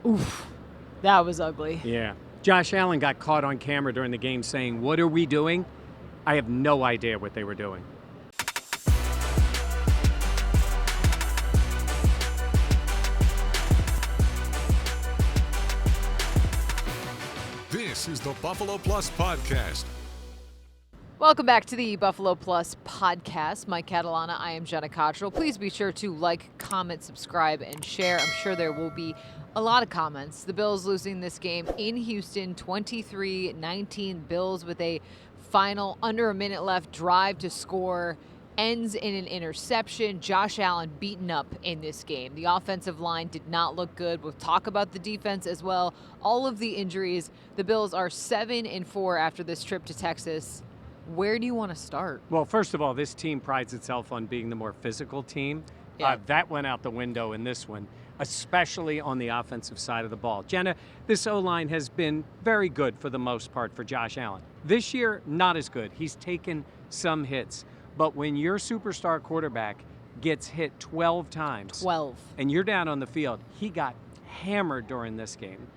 Oof, that was ugly. Yeah. Josh Allen got caught on camera during the game saying, "What are we doing?" I have no idea what they were doing. This is the Buffalo Plus Podcast. Welcome back to the Buffalo Plus Podcast. Mike Catalana, I am Jenna Cottrell. Please be sure to like, comment, subscribe, and share. I'm sure there will be a lot of comments. The Bills losing this game in Houston, 23-19. Bills with a final under a minute left drive to score. Ends in an interception. Josh Allen beaten up in this game. The offensive line did not look good. We'll talk about the defense as well. All of the injuries. The Bills are 7-4 after this trip to Texas. Where do you want to start? Well, first of all, this team prides itself on being the more physical team. Yeah. That went out the window in this one, especially on the offensive side of the ball. Jenna, this O-line has been very good for the most part for Josh Allen. This year, not as good. He's taken some hits. But when your superstar quarterback gets hit 12 times, 12, and you're down on the field, he got hammered during this game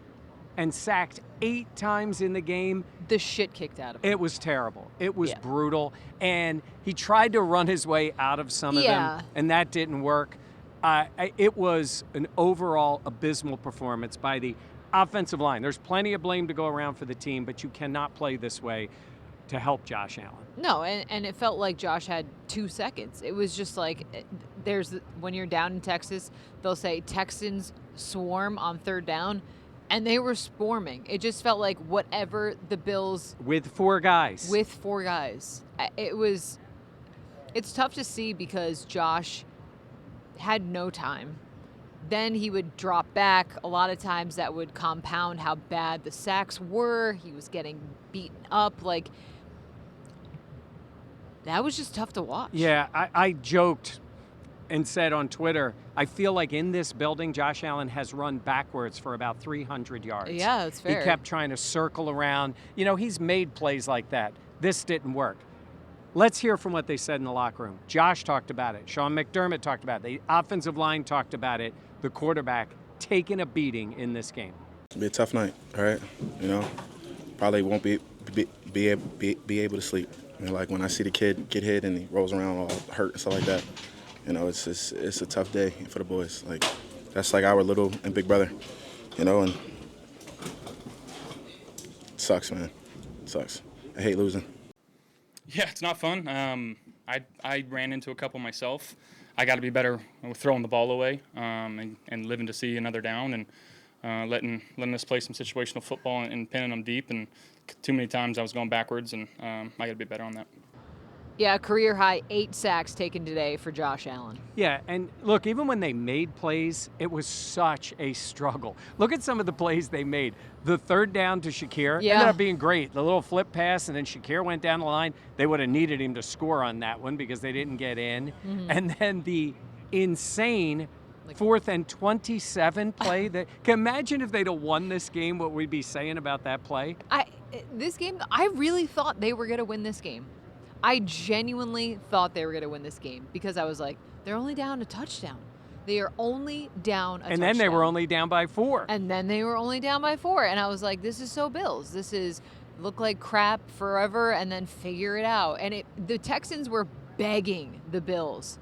and sacked 8 times in the game. The shit kicked out of him. It was terrible. It was brutal. And he tried to run his way out of some of them, and that didn't work. It was an overall abysmal performance by the offensive line. There's plenty of blame to go around for the team, but you cannot play this way to help Josh Allen. No, and it felt like Josh had 2 seconds. It was just like when you're down in Texas, they'll say Texans swarm on third down, and they were swarming. It just felt like whatever the Bills... With 4 guys. It's tough to see because Josh had no time. Then he would drop back. A lot of times that would compound how bad the sacks were. He was getting beaten up. That was just tough to watch. Yeah, I joked and said on Twitter, I feel like in this building, Josh Allen has run backwards for about 300 yards. Yeah, that's fair. He kept trying to circle around. You know, he's made plays like that. This didn't work. Let's hear from what they said in the locker room. Josh talked about it. Sean McDermott talked about it. The offensive line talked about it. The quarterback taking a beating in this game. It'll be a tough night, all right? You know, probably won't be able to sleep. You know, like when I see the kid get hit and he rolls around all hurt and stuff like that, you know, it's a tough day for the boys. Like, that's like our little and big brother, you know, and it sucks, man. It sucks. I hate losing. Yeah, it's not fun. I ran into a couple myself. I got to be better with throwing the ball away and living to see another down and letting us play some situational football and pinning them deep. And too many times I was going backwards, and I got to be better on that. Yeah, career high 8 sacks taken today for Josh Allen. Yeah, and look, even when they made plays, it was such a struggle. Look at some of the plays they made. The third down to Shakir ended up being great. The little flip pass, and then Shakir went down the line. They would have needed him to score on that one because they didn't get in. Mm-hmm. And then the insane 4th and 27 play. Can imagine if they'd have won this game, what we'd be saying about that play? I really thought they were going to win this game. I genuinely thought they were going to win this game because I was like, they're only down a touchdown. They are only down a touchdown. And then they were only down by 4. And I was like, this is so Bills. This is look like crap forever and then figure it out. And the Texans were begging the Bills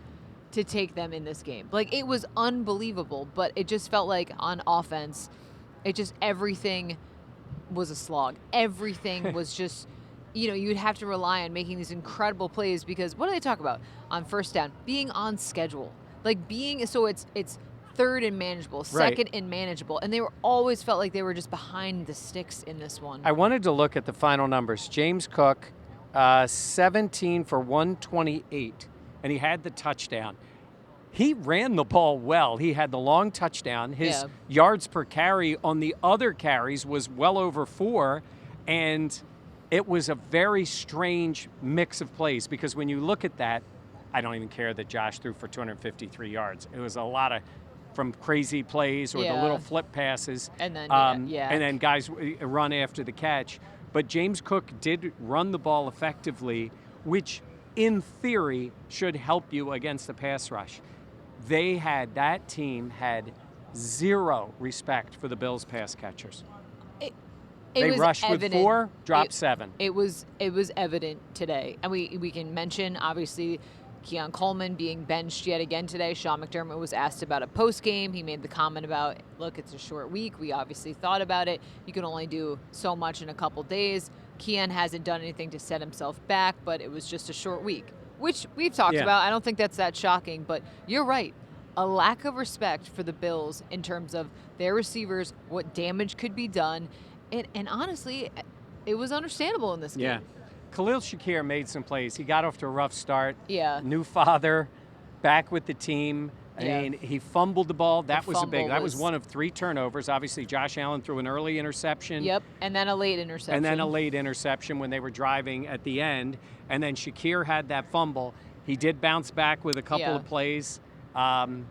to take them in this game. Like, it was unbelievable, but it just felt like on offense, everything was a slog. Everything was just... you'd have to rely on making these incredible plays because what do they talk about on first down? Being on schedule. It's third and manageable, second and manageable. And they always felt like they were just behind the sticks in this one. I wanted to look at the final numbers. James Cook, 17 for 128, and he had the touchdown. He ran the ball well. He had the long touchdown. His yards per carry on the other carries was well over 4, and it was a very strange mix of plays because when you look at that, I don't even care that Josh threw for 253 yards. It was a lot of from crazy plays or the little flip passes. And then, and then guys run after the catch. But James Cook did run the ball effectively, which in theory should help you against the pass rush. That team had zero respect for the Bills pass catchers. It They was rushed evident. with 4, dropped 7. It was evident today, and we can mention obviously Keon Coleman being benched yet again today. Sean McDermott was asked about it post game. He made the comment about, look, it's a short week. We obviously thought about it. You can only do so much in a couple days. Keon hasn't done anything to set himself back, but it was just a short week, which we've talked about. I don't think that's that shocking, but you're right. A lack of respect for the Bills in terms of their receivers, what damage could be done. And honestly, it was understandable in this game. Yeah. Khalil Shakir made some plays. He got off to a rough start. Yeah. New father, back with the team. I Yeah. mean, he fumbled the ball. That was fumble was one of 3 turnovers. Obviously, Josh Allen threw an early interception. Yep, and then a late interception. And then a late interception when they were driving at the end. And then Shakir had that fumble. He did bounce back with a couple of plays.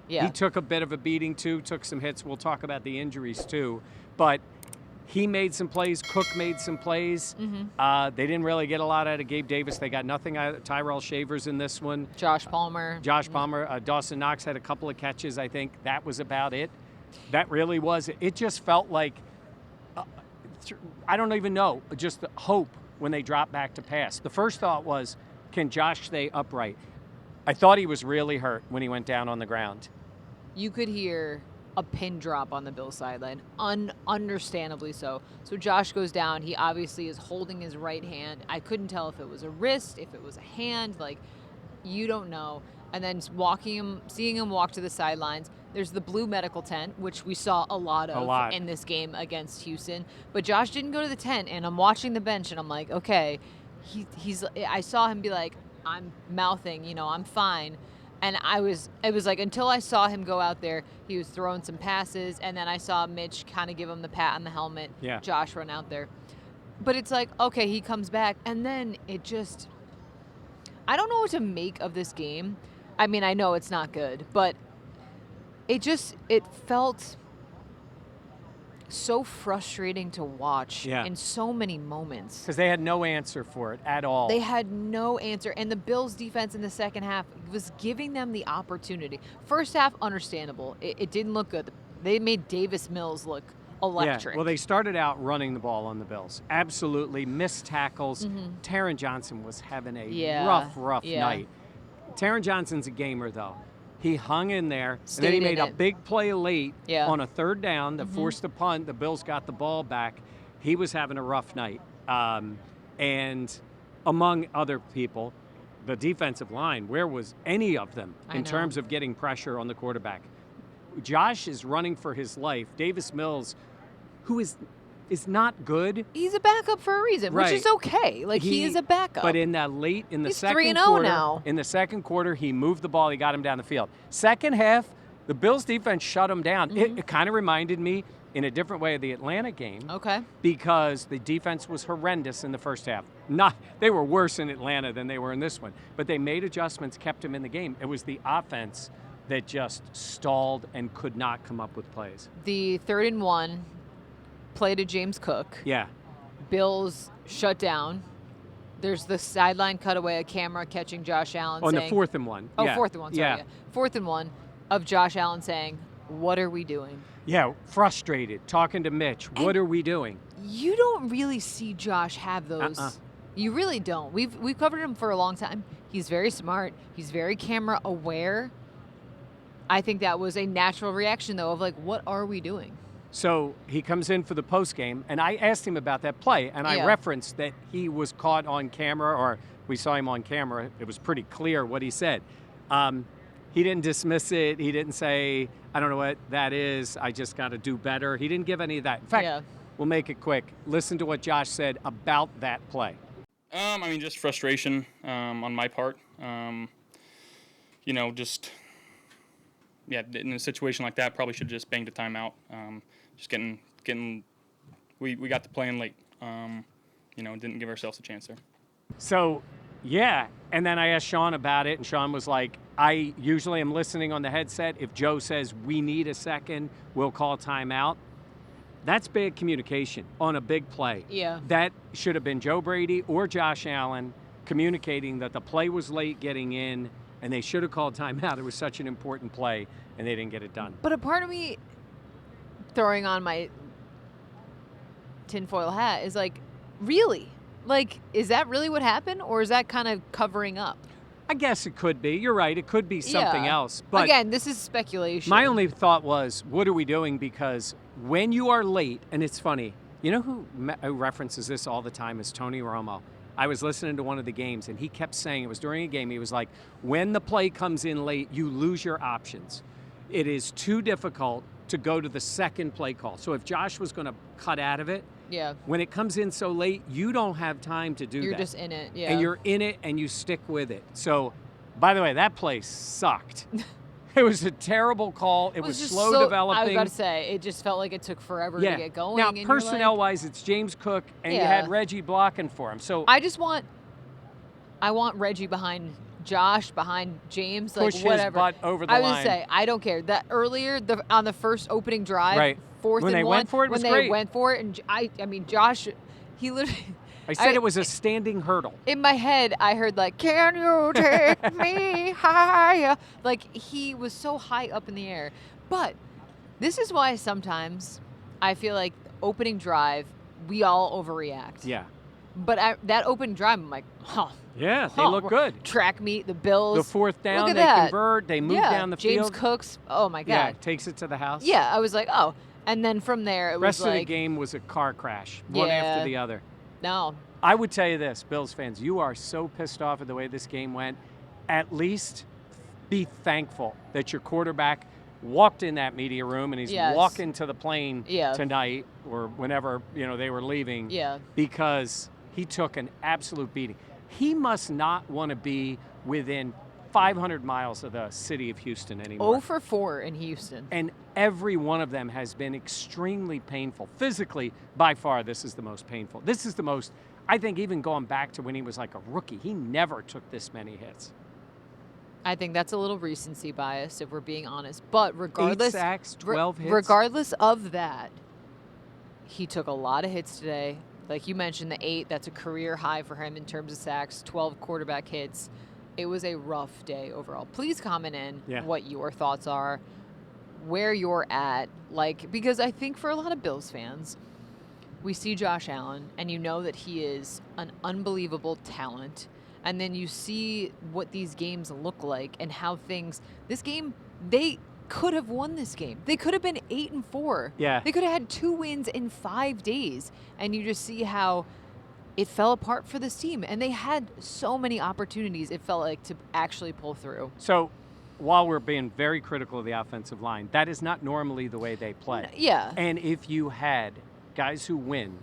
He took a bit of a beating, too, took some hits. We'll talk about the injuries, too. But he made some plays. Cook made some plays. Mm-hmm. They didn't really get a lot out of Gabe Davis. They got nothing out of Tyrell Shavers in this one. Josh Palmer. Dawson Knox had a couple of catches, I think. That was about it. That really was it. It just felt like, I don't even know, just hope when they dropped back to pass. The first thought was, can Josh stay upright? I thought he was really hurt when he went down on the ground. You could hear a pin drop on the Bills sideline, understandably so. So Josh goes down. He obviously is holding his right hand. I couldn't tell if it was a wrist, if it was a hand. Like, you don't know. And then seeing him walk to the sidelines. There's the blue medical tent, which we saw a lot in this game against Houston. But Josh didn't go to the tent, and I'm watching the bench, and I'm like, okay, I saw him be like, I'm mouthing, I'm fine. And it was like until I saw him go out there, he was throwing some passes, and then I saw Mitch kind of give him the pat on the helmet. Yeah. Josh run out there. But it's like, okay, he comes back, and then it just, I don't know what to make of this game. I mean, I know it's not good, but it felt so frustrating to watch in so many moments. Because they had no answer for it at all. They had no answer. And the Bills' defense in the second half was giving them the opportunity. First half, understandable. It didn't look good. They made Davis Mills look electric. Yeah. Well, they started out running the ball on the Bills. Absolutely. Missed tackles. Taron Johnson was having a rough night. Taron Johnson's a gamer, though. He hung in there, and then he made a big play late on a 3rd down that forced the punt. The Bills got the ball back. He was having a rough night. And among other people, the defensive line, where was any of them in terms of getting pressure on the quarterback? Josh is running for his life. Davis Mills, who is not good. He's a backup for a reason, which is okay. Like, he is a backup. But in that late, in the He's second 3-0 quarter, now. in the second quarter, he moved the ball. He got him down the field. Second half, the Bills defense shut him down. It kind of reminded me in a different way of the Atlanta game. Okay. Because the defense was horrendous in the first half. They were worse in Atlanta than they were in this one. But they made adjustments, kept him in the game. It was the offense that just stalled and could not come up with plays. The 3rd and 1 play to James Cook. Yeah. Bills shut down. There's the sideline cutaway, a camera catching Josh Allen On saying, the 4th and 1. Oh, yeah. 4th and 1, sorry. Yeah. 4th and 1 of Josh Allen saying, what are we doing? Yeah, frustrated, talking to Mitch. What are we doing? You don't really see Josh have those. You really don't. We've covered him for a long time. He's very smart. He's very camera aware. I think that was a natural reaction, though, of like, what are we doing? So he comes in for the post game, and I asked him about that play, and I referenced that he was caught on camera, or we saw him on camera. It was pretty clear what he said. He didn't dismiss it. He didn't say, I don't know what that is. I just got to do better. He didn't give any of that. In fact, we'll make it quick. Listen to what Josh said about that play. I mean, just frustration on my part. Just in a situation like that, probably should have just banged a timeout. Just we got the play in late. Didn't give ourselves a chance there. So, and then I asked Sean about it, and Sean was like, I usually am listening on the headset. If Joe says we need a second, we'll call timeout. That's big communication on a big play. Yeah. That should have been Joe Brady or Josh Allen communicating that the play was late getting in, and they should have called timeout. It was such an important play, and they didn't get it done. But a part of me throwing on my tinfoil hat is like, really? Like, is that really what happened, or is that kind of covering up? I guess it could be. You're right. It could be something Yeah. else. But again, this is speculation. my only thought was, what are we doing? Because when you are late, and it's funny, you know who references this all the time is Tony Romo. I was listening to one of the games, and he kept saying, it was during a game, he was like, when the play comes in late, you lose your options. It is too difficult to go to the second play call. So if Josh was going to cut out of it, Yeah. when it comes in so late, you don't have time to do You're that. just in it. Yeah. And you're in it and you stick with it. So, by the way, that play sucked. It was a terrible call. It was just slow so, developing. I was about to say, it just felt like it took forever to get going. Now, and you're like- personnel-wise, it's James Cook, and you Yeah. had Reggie blocking for him. So I want Reggie behind Josh, behind James, push like whatever. his butt over the I line. would say I don't care. That earlier on the first opening drive, Right. fourth When and they one, went for it, it when was they great. went for it, and I mean Josh, he literally. I said it was a standing hurdle. In my head, I heard like, "Can you take me higher?" Like he was so high up in the air. But this is why sometimes I feel like opening drive, we all overreact. Yeah. But that opening drive, I'm like, huh. Yeah, they look good. Track meet, the Bills. The fourth down, Look at they that. convert, they move Yeah, down the James field. Cooks. Oh my Yeah, God. takes it to the house. Yeah, I was like, oh. And then from there, it Rest was of like, the game was a car crash, one after Yeah. the other. no. I would tell you this, Bills fans, you are so pissed off at the way this game went. At least be thankful that your quarterback walked in that media room and he's Yes. walking to the plane Yeah. tonight or whenever they were leaving. Yeah. Because he took an absolute beating. He must not want to be within 500 miles of the city of Houston anymore. 0 for 4 in Houston. And every one of them has been extremely painful. Physically, by far, this is the most painful. This is the most, I think, even going back to when he was like a rookie, he never took this many hits. I think that's a little recency bias, if we're being honest. But regardless, 8 sacks, 12 hits. regardless of that, he took a lot of hits today. Like you mentioned, the 8, that's a career high for him in terms of sacks, 12 quarterback hits. It was a rough day overall. Please comment in what your thoughts are, where you're at. Like, because I think for a lot of Bills fans, we see Josh Allen, and you know that he is an unbelievable talent. And then you see what these games look like and how things. This game, they could have won this game. They could have been 8-4. Yeah. They could have had 2 wins in 5 days. And you just see how it fell apart for this team. And they had so many opportunities, it felt like, to actually pull through. So while we're being very critical of the offensive line, that is not normally the way they play. Yeah. And if you had guys who win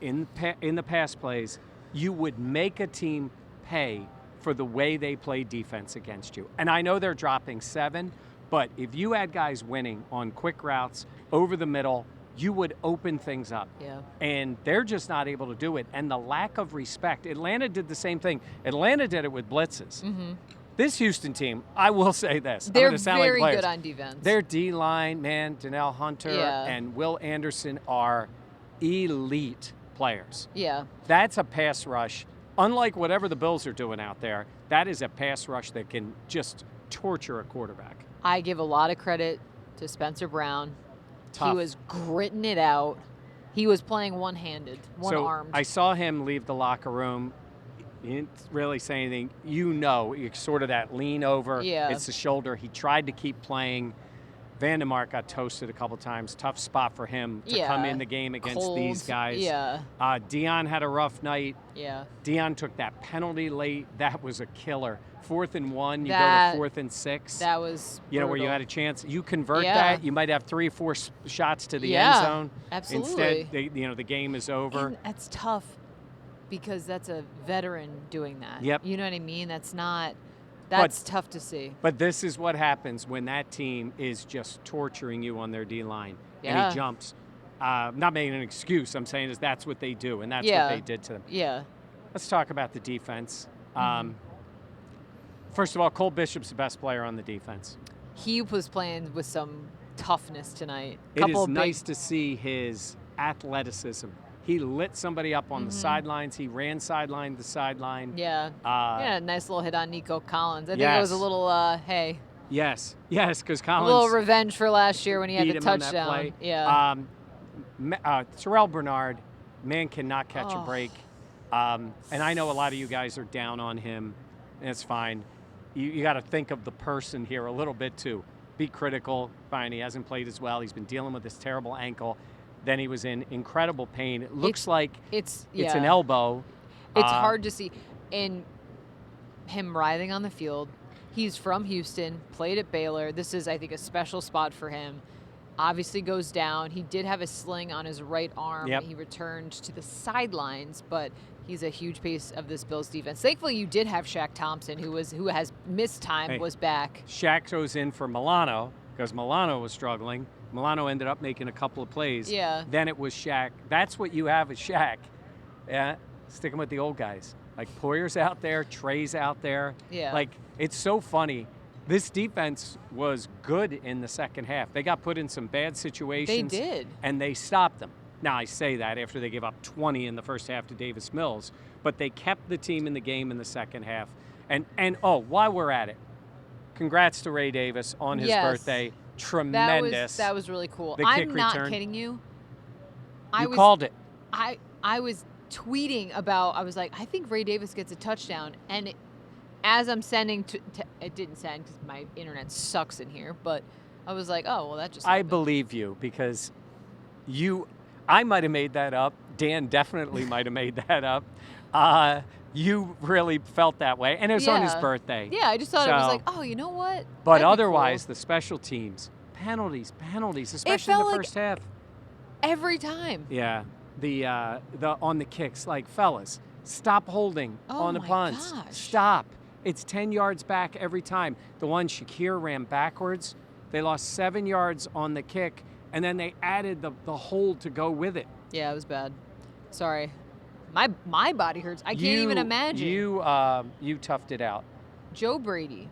in the pass plays, you would make a team pay for the way they play defense against you. And I know they're dropping 7, but if you had guys winning on quick routes over the middle, you would open things up. Yeah. And they're just not able to do it. And the lack of respect. Atlanta did the same thing. Atlanta did it with blitzes. Mm-hmm. This Houston team, I will say this. They're I'm gonna sound very like good players. on defense. Their D-line, man, Donnell Hunter Yeah. and Will Anderson are elite players. Yeah. That's a pass rush. Unlike whatever the Bills are doing out there, that is a pass rush that can just torture a quarterback. I give a lot of credit to Spencer Brown. Tough. He was gritting it out. He was playing one-handed, one-armed. I saw him leave the locker room. He didn't really say anything. It's sort of that lean over. Yeah. It's the shoulder. He tried to keep playing. Vandermark got toasted a couple times. Tough spot for him to come in the game against Cold. these guys. Yeah. Dion had a rough night. Yeah. Dion took that penalty late. That was a killer. 4th and 1, you go That- to 4th and 6. That was where you brutal. had a chance. You convert Yeah. that, you might have 3 or 4 shots to the Yeah, end zone. absolutely. Instead, the game is over. And that's tough because that's a veteran doing that. Yep. You know what I mean? That's tough to see. But this is what happens when that team is just torturing you on their D-line. And Yeah. he jumps. Not making an excuse. I'm saying that's what they do, and that's Yeah. what they did to them. Yeah. Let's talk about the defense. Mm-hmm. First of all, Cole Bishop's the best player on the defense. He was playing with some toughness tonight. It is nice to see his athleticism. He lit somebody up on the sidelines. He ran sideline to sideline. Yeah. Uh, Yeah, nice little hit on Nico Collins. I think it yes. was a little, hey. Yes, because A Collins little revenge for last year when he had beat the him on that touchdown. play. Yeah. Terrell Bernard, man cannot catch a Oh. break. And I know a lot of you guys are down on him, and it's fine. You got to think of the person here a little bit too. Be critical. Fine, he hasn't played as well. He's been dealing with this terrible ankle. Then he was in incredible pain. It looks like it's an elbow. It's hard to see. And him writhing on the field. He's from Houston, played at Baylor. This is, I think, a special spot for him. Obviously goes down. He did have a sling on his right arm. Yep. He returned to the sidelines, but he's a huge piece of this Bills defense. Thankfully, you did have Shaq Thompson, who has missed time, was back. Shaq goes in for Milano because Milano was struggling. Milano ended up making a couple of plays. Yeah. Then it was Shaq. That's what you have with Shaq. Yeah, sticking with the old guys. Like Poyer's out there, Trey's out there. Yeah. Like, it's so funny. This defense was good in the second half. They got put in some bad situations. They did. And they stopped them. Now, I say that after they gave up 20 in the first half to Davis Mills, but they kept the team in the game in the second half. And while we're at it, congrats to Ray Davis on his birthday. Tremendous. That was really cool. The kick I'm not return. kidding you. You called it. I was tweeting about, I was like, I think Ray Davis gets a touchdown. And as I'm sending it didn't send because my internet sucks in here, but I was like, oh, well, that just I happened. believe you because I might have made that up. Dan definitely might have made that up. You really felt that way. And it was on his birthday. Yeah, I just thought it was like, oh, you know what? But That'd be otherwise, cool. the special teams, penalties, especially in felt the like first half. Every time. Yeah. The on the kicks, like, fellas, stop holding on the my punts. gosh. Stop. It's 10 yards back every time. The one Shakir ran backwards, they lost 7 yards on the kick, and then they added the hold to go with it. Yeah, it was bad. Sorry. My body hurts. I can't even imagine. You toughed it out. Joe Brady.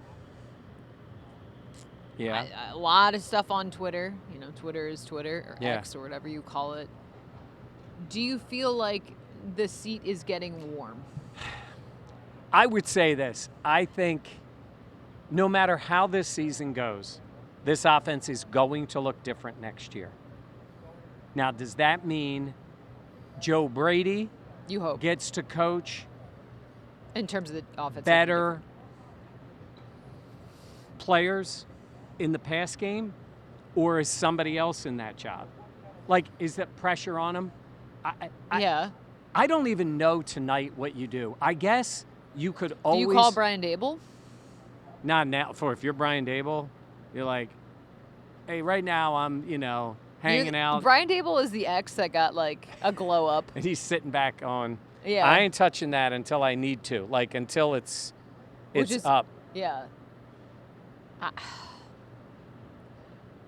Yeah. A lot of stuff on Twitter. You know, Twitter is Twitter, or Yeah. X, or whatever you call it. Do you feel like the seat is getting warm? I would say this. I think no matter how this season goes, this offense is going to look different next year. Now, does that mean Joe Brady You hope. gets to coach In terms of the offense. better players in the pass game, or is somebody else in that job? Like, is that pressure on him? Yeah. I don't even know tonight what you do. I guess you could Do always. you call Brian Dable? Not now. If you're Brian Dable, you're like, hey, right now I'm, hanging out. Brian Dable is the ex that got like a glow up. And he's sitting back on. Yeah. I ain't touching that until I need to. Like, until it's up. Yeah.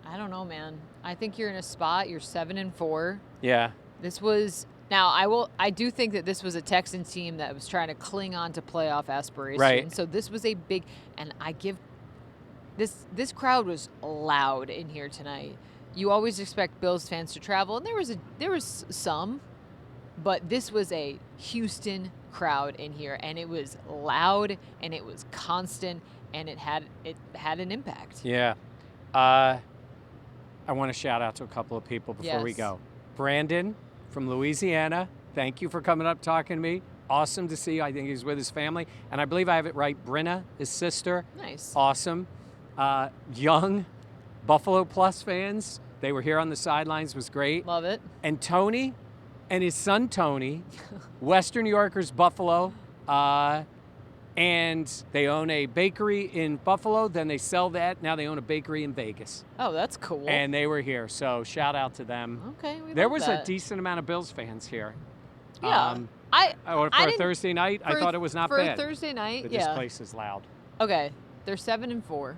I don't know, man. I think you're in a spot. You're 7-4. Yeah. This was I do think that this was a Texans team that was trying to cling on to playoff aspirations. Right. So this was a big, and I give this crowd was loud in here tonight. You always expect Bills fans to travel, and there was some, but this was a Houston crowd in here, and it was loud and it was constant, and it had an impact. Yeah. I want to shout out to a couple of people before we Yes. go. Brandon from Louisiana, thank you for coming up talking to me. Awesome to see you. I think he's with his family. And I believe I have it right. Brenna, his sister. Nice. Awesome. Young Buffalo Plus fans. They were here on the sidelines. Was great. Love it. And Tony and his son Tony, Western New Yorkers, Buffalo. And they own a bakery in Buffalo. Then they sell that. Now they own a bakery in Vegas. Oh, that's cool. And they were here. So shout out to them. Okay, There love was that. a decent amount of Bills fans here. Yeah. For I a didn't- Thursday night, I thought it was not for bad. a Thursday night, But yeah. this place is loud. Okay, they're 7-4.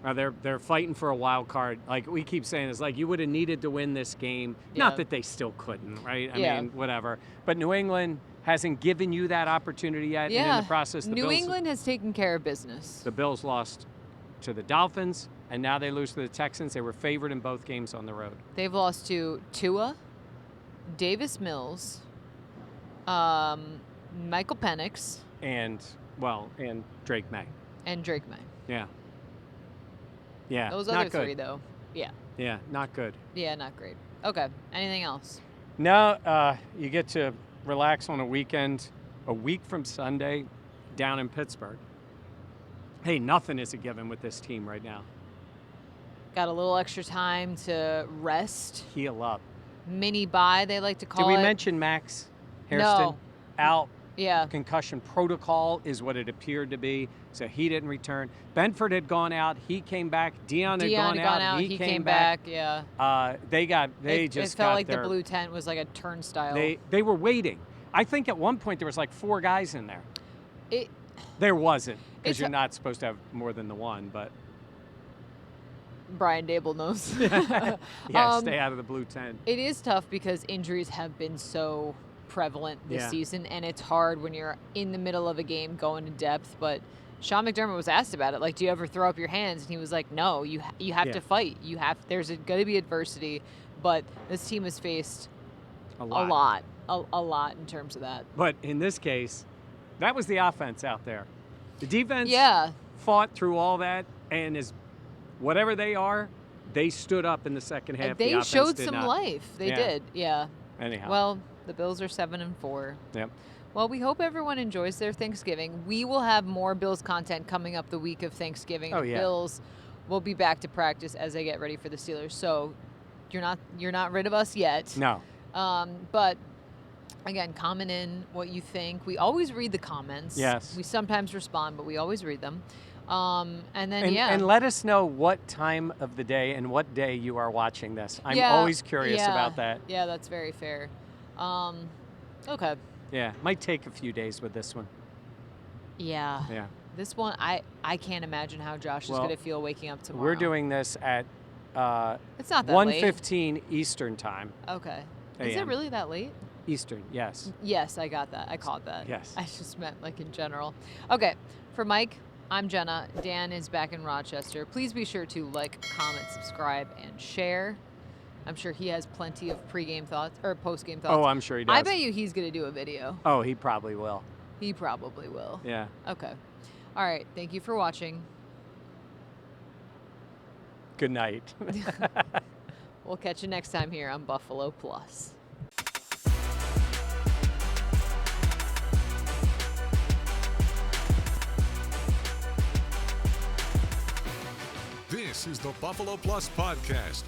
They're fighting for a wild card. Like we keep saying, it's like you would have needed to win this game. Yeah. Not that they still couldn't, right? I Yeah. mean, whatever. But New England hasn't given you that opportunity yet. Yeah. And in the process, New England has taken care of business. the Bills lost to the Dolphins, and now they lose to the Texans. They were favored in both games on the road. They've lost to Tua, Davis Mills, Michael Penix, And Drake May. And Drake May. Yeah. Yeah. Those not other good. three, though. Yeah. Yeah, not good. Yeah, not great. Okay. Anything else? No, you get to relax on a weekend, a week from Sunday, down in Pittsburgh. Hey, nothing is a given with this team right now. Got a little extra time to rest. Heal up. Mini bye, they like to call Did it. we mention Max Hairston? No. Out. Yeah. Concussion protocol is what it appeared to be, so he didn't return. Benford had gone out. He came back. Dion had gone out. He came back. Yeah. It felt like the blue tent was like a turnstile. They were waiting. I think at one point there was like 4 guys in there. There wasn't, because you're not supposed to have more than the one, but Brian Dable knows. yeah, stay out of the blue tent. It is tough because injuries have been so prevalent this season, and it's hard when you're in the middle of a game going to depth. But Sean McDermott was asked about it, like, do you ever throw up your hands? And he was like, no, you have to fight. There's going to be adversity, but this team has faced a lot in terms of that. But in this case, that was the offense out there. The defense fought through all that, and is whatever they are, they stood up in the second half. They the showed some life. They did, yeah. Anyhow. Well, the Bills are 7-4. Yep. Well, we hope everyone enjoys their Thanksgiving. We will have more Bills content coming up the week of Thanksgiving. The Bills will be back to practice as they get ready for the Steelers. So you're not rid of us yet. No. But again, comment in what you think. We always read the comments. Yes. We sometimes respond, but we always read them. And then and let us know what time of the day and what day you are watching this. I'm always curious about that. Yeah, that's very fair. Okay. Yeah, might take a few days with this one. Yeah. Yeah. This one, I can't imagine how Josh is going to feel waking up tomorrow. We're doing this at it's not that late. 1:15 Eastern time. Okay. Is it really that late? Eastern, yes. Yes, I got that. I caught that. Yes. I just meant like in general. Okay. For Mike, I'm Jenna. Dan is back in Rochester. Please be sure to like, comment, subscribe, and share. I'm sure he has plenty of pregame thoughts or postgame thoughts. Oh, I'm sure he does. I bet you he's going to do a video. Oh, he probably will. He probably will. Yeah. Okay. All right. Thank you for watching. Good night. We'll catch you next time here on Buffalo Plus. This is the Buffalo Plus Podcast.